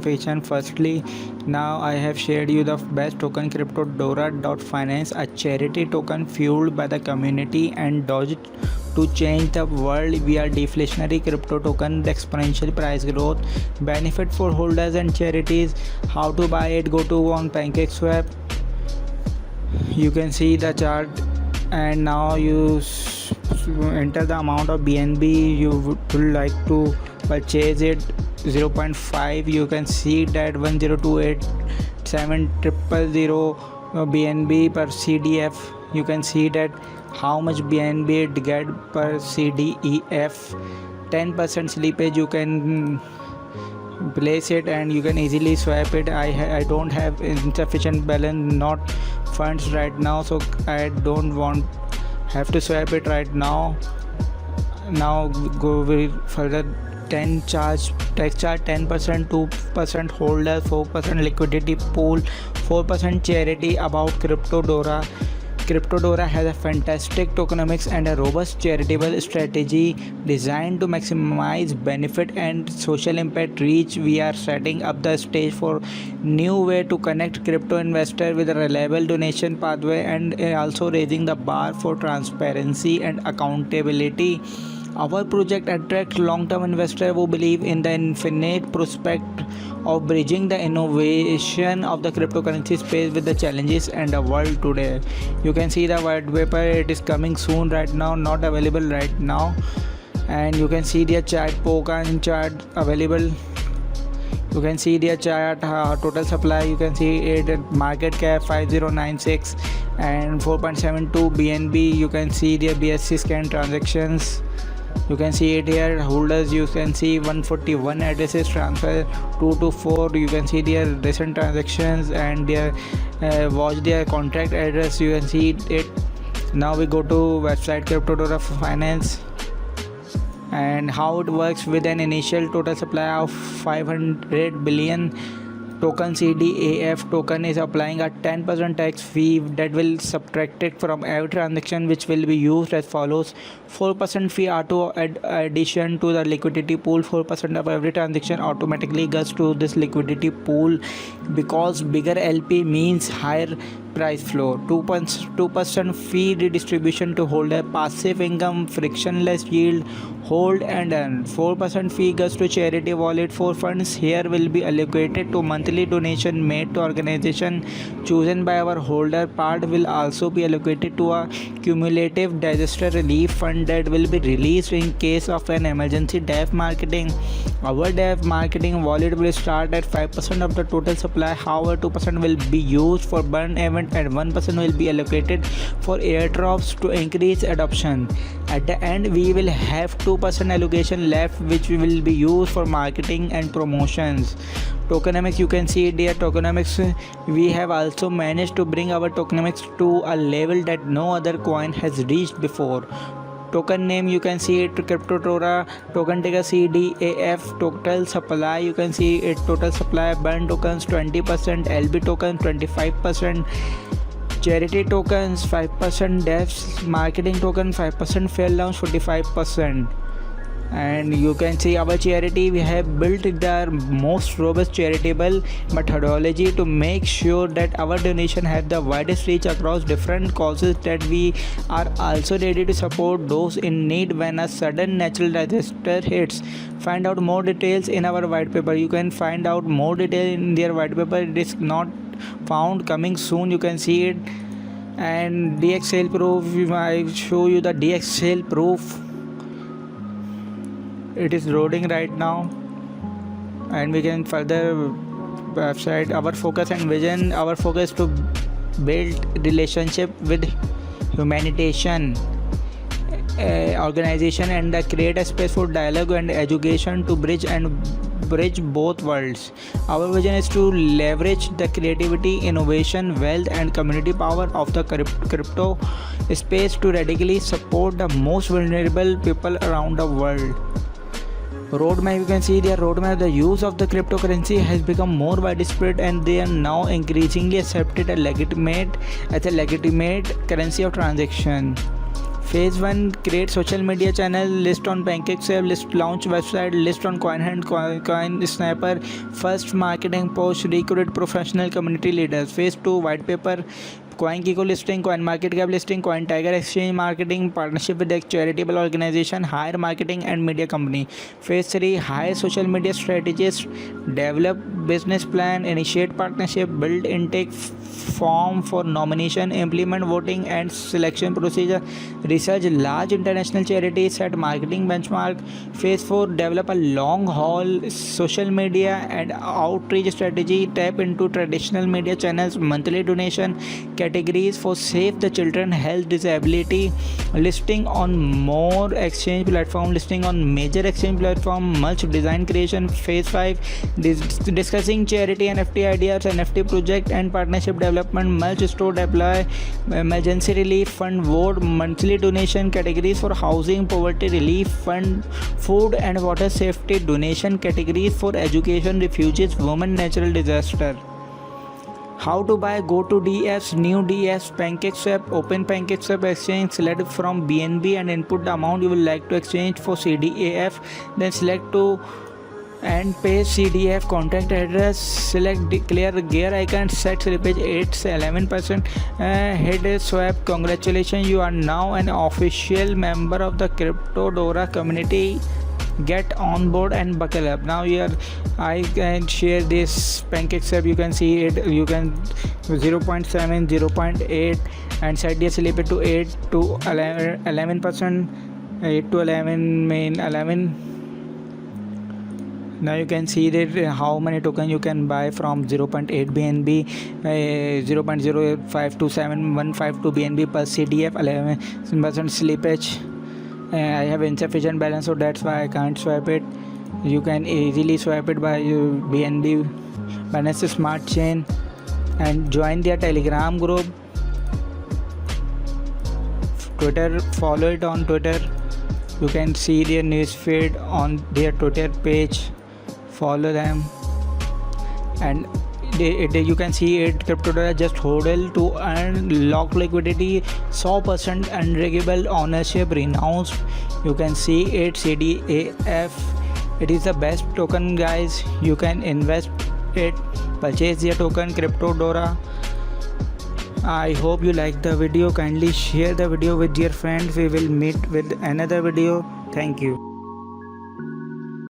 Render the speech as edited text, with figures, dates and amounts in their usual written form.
notification. Firstly, now I have shared you the best token CryptoDora.finance, a charity token fueled by the community and Doge to change the world via deflationary crypto token, the exponential price growth, benefit for holders and charities. How to buy it? Go to on PancakeSwap. You can see the chart, and now you enter the amount of BNB you would like to purchase it. 0.5. You can see that 1028700 BNB per CDF. You can see that how much BNB it get per CDEF. 10% slippage. You can place it and you can easily swap it. I don't have insufficient balance, not funds right now, so I don't have to swap it right now. Now go further. 10 charge, tax charge 10%, 2% holder, 4% liquidity pool, 4% charity. About CryptoDora. CryptoDora has a fantastic tokenomics and a robust charitable strategy designed to maximize benefit and social impact reach. We are setting up the stage for new way to connect crypto investor with a reliable donation pathway, and also raising the bar for transparency and accountability. Our project attracts long-term investors who believe in the infinite prospect of bridging the innovation of the cryptocurrency space with the challenges and the world today. You can see the white paper. It is coming soon. Right now, not available right now. And you can see the chart, Pocan chart available. You can see the chart, total supply. You can see it, market cap 5096 and 4.72 BNB. You can see the BSC scan transactions. You can see it here. Holders, you can see 141 addresses transfer 224. You can see their recent transactions and their watch their contract address. You can see it. Now we go to website CryptoDora Finance, and how it works. With an initial total supply of 500 billion token, CDAF token is applying a 10% tax fee that will subtracted from every transaction, which will be used as follows. 4% fee auto addition to the liquidity pool. 4% of every transaction automatically goes to this liquidity pool, because bigger LP means higher price floor. 2% fee redistribution to holder. Passive income, frictionless yield, hold and earn. 4% fee goes to charity wallet. 4 funds here will be allocated to monthly donation made to organization chosen by our holder. Part will also be allocated to a cumulative disaster relief fund that will be released in case of an emergency. DAF marketing. Our DAF marketing wallet will start at 5% of the total supply. However, 2% will be used for burn event and 1% will be allocated for airdrops to increase adoption. At the end, we will have 2% allocation left, which will be used for marketing and promotions. Tokenomics, you can see there. Tokenomics, we have also managed to bring our tokenomics to a level that no other coin has reached before. Token name, you can see it, CryptoDora. Token ticker CDAF. Total supply, you can see it, total supply. Burn tokens 20%, LB tokens 25%, charity tokens 5%, devs marketing token 5%, fair launch 45%. And you can see our charity. We have built the most robust charitable methodology to make sure that our donation have the widest reach across different causes, that we are also ready to support those in need when a sudden natural disaster hits. Find out more details in our white paper. You can find out more detail in their white paper. It is not found, coming soon. You can see it. And DXL proof, I show you the DXL proof. It is loading right now, and we can further website. Our focus and vision. Our focus to build relationship with humanitarian organization and create a space for dialogue and education to bridge both worlds. Our vision is to leverage the creativity, innovation, wealth and community power of the crypto space to radically support the most vulnerable people around the world. Roadmap, you can see their roadmap. The use of the cryptocurrency has become more widespread, and they are now increasingly accepted as a legitimate currency of transaction. Phase 1, create social media channel, list on PancakeSwap, list launch website, list on CoinHunt, CoinSnapper, first marketing post, recruit professional community leaders. Phase 2, white paper, CoinGecko listing, CoinMarketCap listing, CoinTiger exchange marketing, partnership with a charitable organization, hire marketing and media company. Phase 3, hire social media strategist, develop business plan, initiate partnership, build intake form for nomination, implement voting and selection procedure, research large international charities, set marketing benchmark. Phase 4, develop a long haul social media and outreach strategy, tap into traditional media channels, monthly donation, categories for save the children, health, disability, listing on more exchange platform, listing on major exchange platform, mulch design creation. Phase 5, discussing charity NFT ideas, NFT project and partnership development, mulch store deploy, emergency relief fund, vote, monthly donation, categories for housing, poverty relief fund, food and water safety, donation categories for education, refugees, women, natural disaster. How to buy? Go to DS, new DS, PancakeSwap, open PancakeSwap exchange, select from BNB and input the amount you would like to exchange for CDAF, then select to and pay CDF contact address, select declare gear icon, set slippage 8-11%, hit swap. Congratulations, you are now an official member of the CryptoDora community. Get on board and buckle up. Now here I can share this PancakeSwap. You can see it, you can 0.7, 0.8 and set the slippage to 8 to 11%, 8 to 11 mean 11. Now you can see that how many tokens you can buy from 0.8 BNB, 0.05272 BNB per CDF, 11% slippage. I have insufficient balance, so that's why I can't swap it. You can easily swap it by BNB, Binance Smart Chain, and join their Telegram group. Twitter, follow it on Twitter. You can see their newsfeed on their Twitter page. Follow them, and you can see it. CryptoDora just hodl to earn lock liquidity, 100% unreggable ownership renounced. You can see it, CDAF. It is the best token, guys. You can invest it, purchase your token CryptoDora. I hope you like the video. Kindly share the video with your friends. We will meet with another video. Thank you.